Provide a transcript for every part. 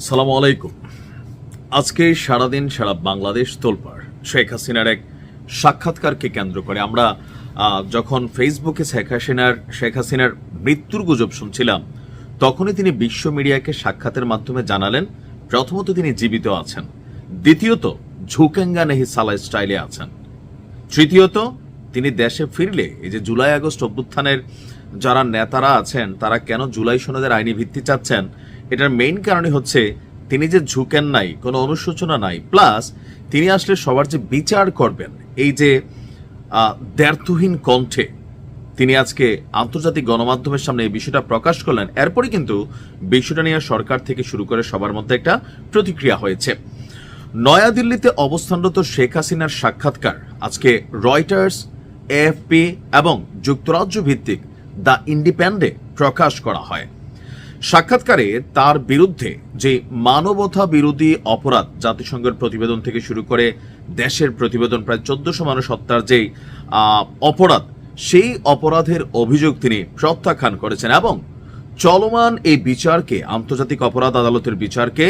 সালামু আলাইকুম। আজকে সারাদিন সারা বাংলাদেশ তোলপাড় শেখ হাসিনার এক সাক্ষাৎকারকে কেন্দ্র করে। আমরা যখন ফেসবুকে শেখ হাসিনার মৃত্যুর গুজব শুনছিলাম, তখনই তিনি বিশ্ব মিডিয়াকে সাক্ষাতের মাধ্যমে জানালেন, প্রথমত তিনি জীবিত আছেন, দ্বিতীয়ত ঝুঁকেঙ্গা নেহি সালা স্টাইলে আছেন, তৃতীয়ত তিনি দেশে ফিরলে এই যে জুলাই আগস্ট অভ্যুত্থানের যারা নেতারা আছেন তারা কেন জুলাই সনদের আইনি ভিত্তি চাচ্ছেন, এটার মেইন কারণই হচ্ছে তিনি যে ঝুঁকেন নাই, কোনো অনুশোচনা নাই, প্লাস তিনি আসলে সবার যে বিচার করবেন, এই যে দ্ব্যর্থহীন কণ্ঠে তিনি আজকে আন্তর্জাতিক গণমাধ্যমের সামনে এই বিষয়টা প্রকাশ করলেন। এরপরই কিন্তু বিষয়টা নিয়ে সরকার থেকে শুরু করে সবার মধ্যে একটা প্রতিক্রিয়া হয়েছে। নয়াদিল্লিতে অবস্থানরত শেখ হাসিনার সাক্ষাৎকার আজকে রয়টার্স, এএফপি এবং যুক্তরাজ্য ভিত্তিক দ্য ইন্ডিপেন্ডেন্টে প্রকাশ করা হয়। সাক্ষাৎকারে তার বিরুদ্ধে যে মানবতা বিরোধী অপরাধ, জাতিসংঘের প্রতিবেদন থেকে শুরু করে দেশের প্রতিবেদন, প্রায় 1400 মানুষ হত্যার যে অপরাধ, সেই অপরাধের অভিযোগ তিনি প্রত্যাখ্যান করেছেন এবং চলমান এই বিচারকে, আন্তর্জাতিক অপরাধ আদালতের বিচারকে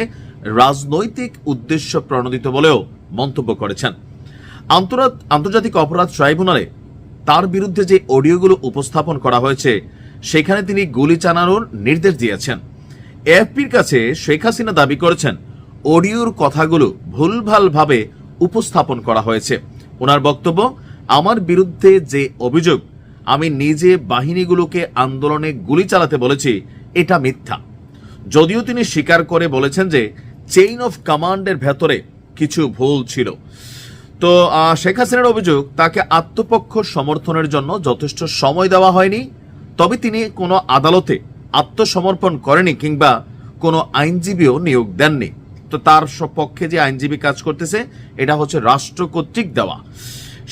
রাজনৈতিক উদ্দেশ্য প্রণোদিত বলেও মন্তব্য করেছেন। আন্তর্জাতিক অপরাধ ট্রাইব্যুনালে তার বিরুদ্ধে যে অডিওগুলো উপস্থাপন করা হয়েছে, সেখানে তিনি গুলি চালানোর নির্দেশ দিয়েছেন। এএফপির কাছে শেখ হাসিনা দাবি করেছেন অডিওর কথাগুলো ভুলভালভাবে উপস্থাপন করা হয়েছে। ওনার বক্তব্য, আমার বিরুদ্ধে যে অভিযোগ, আমি নিজে বাহিনীগুলোকে আন্দোলনে গুলি চালাতে বলেছি, এটা মিথ্যা। যদিও তিনি স্বীকার করে বলেছেন যে চেইন অফ কমান্ডের ভেতরে কিছু ভুল ছিল। তো শেখ হাসিনার অভিযোগ, তাকে আত্মপক্ষ সমর্থনের জন্য যথেষ্ট সময় দেওয়া হয়নি, তবে তিনি কোনো আদালতে আত্মসমর্পণ করেনি কিংবা কোনো আইনজীবীও নিয়োগ দেননি। তো তার পক্ষে যে আইনজীবী কাজ করতেছে, এটা হচ্ছে রাষ্ট্র কর্তৃক দেওয়া।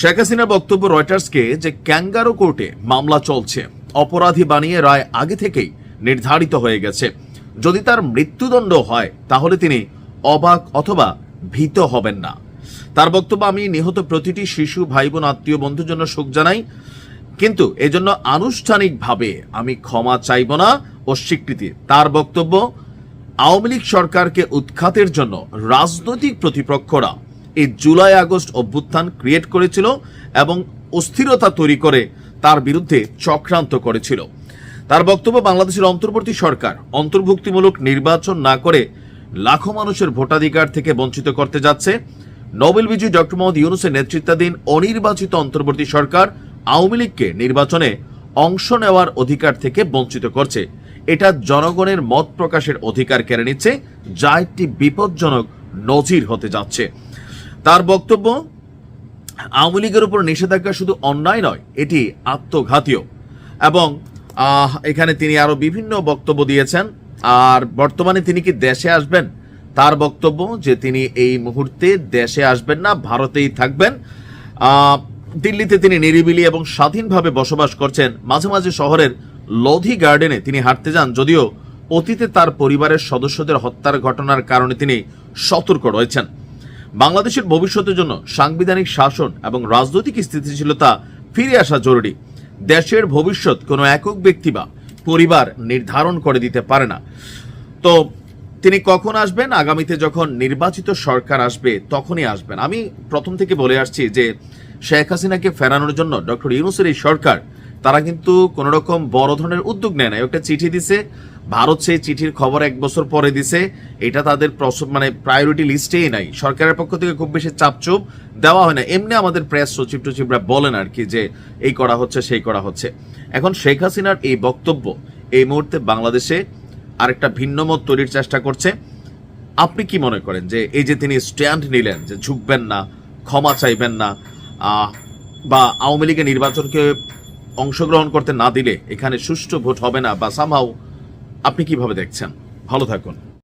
শেখ হাসিনার বক্তব্য রয়টার্সকে যে ক্যাঙ্গারো কোর্টে মামলা চলছে, অপরাধী বানিয়ে রায় আগে থেকেই নির্ধারিত হয়ে গেছে। যদি তার মৃত্যুদণ্ড হয় তাহলে তিনি অবাক অথবা ভীত হবেন না। তার বক্তব্য, আমি নিহত প্রতিটি শিশু, ভাই বোন, আত্মীয় বন্ধুর জন্য শোক জানাই, কিন্তু এজন্য আনুষ্ঠানিকভাবে আমি ক্ষমা চাইব না ও স্বীকৃতি। তার বক্তব্য, আওয়ামী লীগ সরকারকে উৎখাতের জন্য রাজনৈতিক প্রতিপক্ষরা এই জুলাই আগস্ট অভ্যুত্থান ক্রিয়েট করেছিল এবং অস্থিরতা তৈরি করে তার বিরুদ্ধে চক্রান্ত করেছিল। তার বক্তব্য, বাংলাদেশের অন্তর্বর্তী সরকার অন্তর্ভুক্তিমূলক নির্বাচন না করে লাখো মানুষের ভোটাধিকার থেকে বঞ্চিত করতে যাচ্ছে। নোবেল বিজয়ী ডক্টর মোহাম্মদ ইউনূসের নেতৃত্বাধীন অনির্বাচিত অন্তর্বর্তী সরকার আওয়ামী লীগকে নির্বাচনে অংশ নেওয়ার অধিকার থেকে বঞ্চিত করছে। এটা জনগণের মত প্রকাশের অধিকার কেড়ে নিচ্ছে, যা একটি বিপজ্জনক নজির হতে যাচ্ছে। তার বক্তব্য, আওয়ামী লীগের উপর নিষেধাজ্ঞা শুধু অন্যায় নয়, এটি আত্মঘাতীয়। এবং এখানে তিনি আরো বিভিন্ন বক্তব্য দিয়েছেন। আর বর্তমানে তিনি কি দেশে আসবেন? তার বক্তব্য যে তিনি এই মুহূর্তে দেশে আসবেন না, ভারতেই থাকবেন। দিল্লিতে তিনি নিরিবিলি এবং স্বাধীনভাবে বসবাস করছেন। মাঝে মাঝে শহরের লোধি গার্ডেনে তিনি হাঁটতে যান, যদিও অতীতে তার পরিবারের সদস্যদের হত্যার ঘটনার কারণে তিনি সতর্ক রয়েছেন। বাংলাদেশের ভবিষ্যতের জন্য সাংবিধানিক শাসন এবং রাজনৈতিক স্থিতিশীলতা ফিরে আসা জরুরি। দেশের ভবিষ্যৎ কোনো একক ব্যক্তি বা পরিবার নির্ধারণ করে দিতে পারে না। তো তিনি কখন আসবেন? আগামীতে যখন নির্বাচিত সরকার আসবে তখনই আসবেন। আমি প্রথম থেকে বলে আসছি যে শেখ হাসিনাকে ফেরানোর জন্য ডক্টর ইউনূসের এই সরকার, তারা কিন্তু কোন রকম বড় ধরনের উদ্যোগ নেয় না। একটা চিঠি দিছে, ভারত সেই চিঠির খবর 1 বছর পরে দিছে, এটা তাদের প্রায়োরিটি লিস্টেই নাই। সরকারের পক্ষ থেকে খুব বেশি চাপচুপ দেওয়া হয় না। এমনি আমাদের প্রেস সচিবরা বলেন আর কি যে এই করা হচ্ছে, সেই করা হচ্ছে। এখন শেখ হাসিনার এই বক্তব্য এই মুহূর্তে বাংলাদেশে আরেকটা ভিন্ন মত তৈরির চেষ্টা করছে। আপনি কি মনে করেন যে এই যে তিনি স্ট্যান্ড নিলেন যে ঝুঁকবেন না, ক্ষমা চাইবেন না, বা আওয়ামী লীগের নির্বাচনকে অংশগ্রহণ করতে না দিলে এখানে সুষ্ঠু ভোট হবে না, বা সামহাও, আপনি কিভাবে দেখছেন? ভালো থাকুন।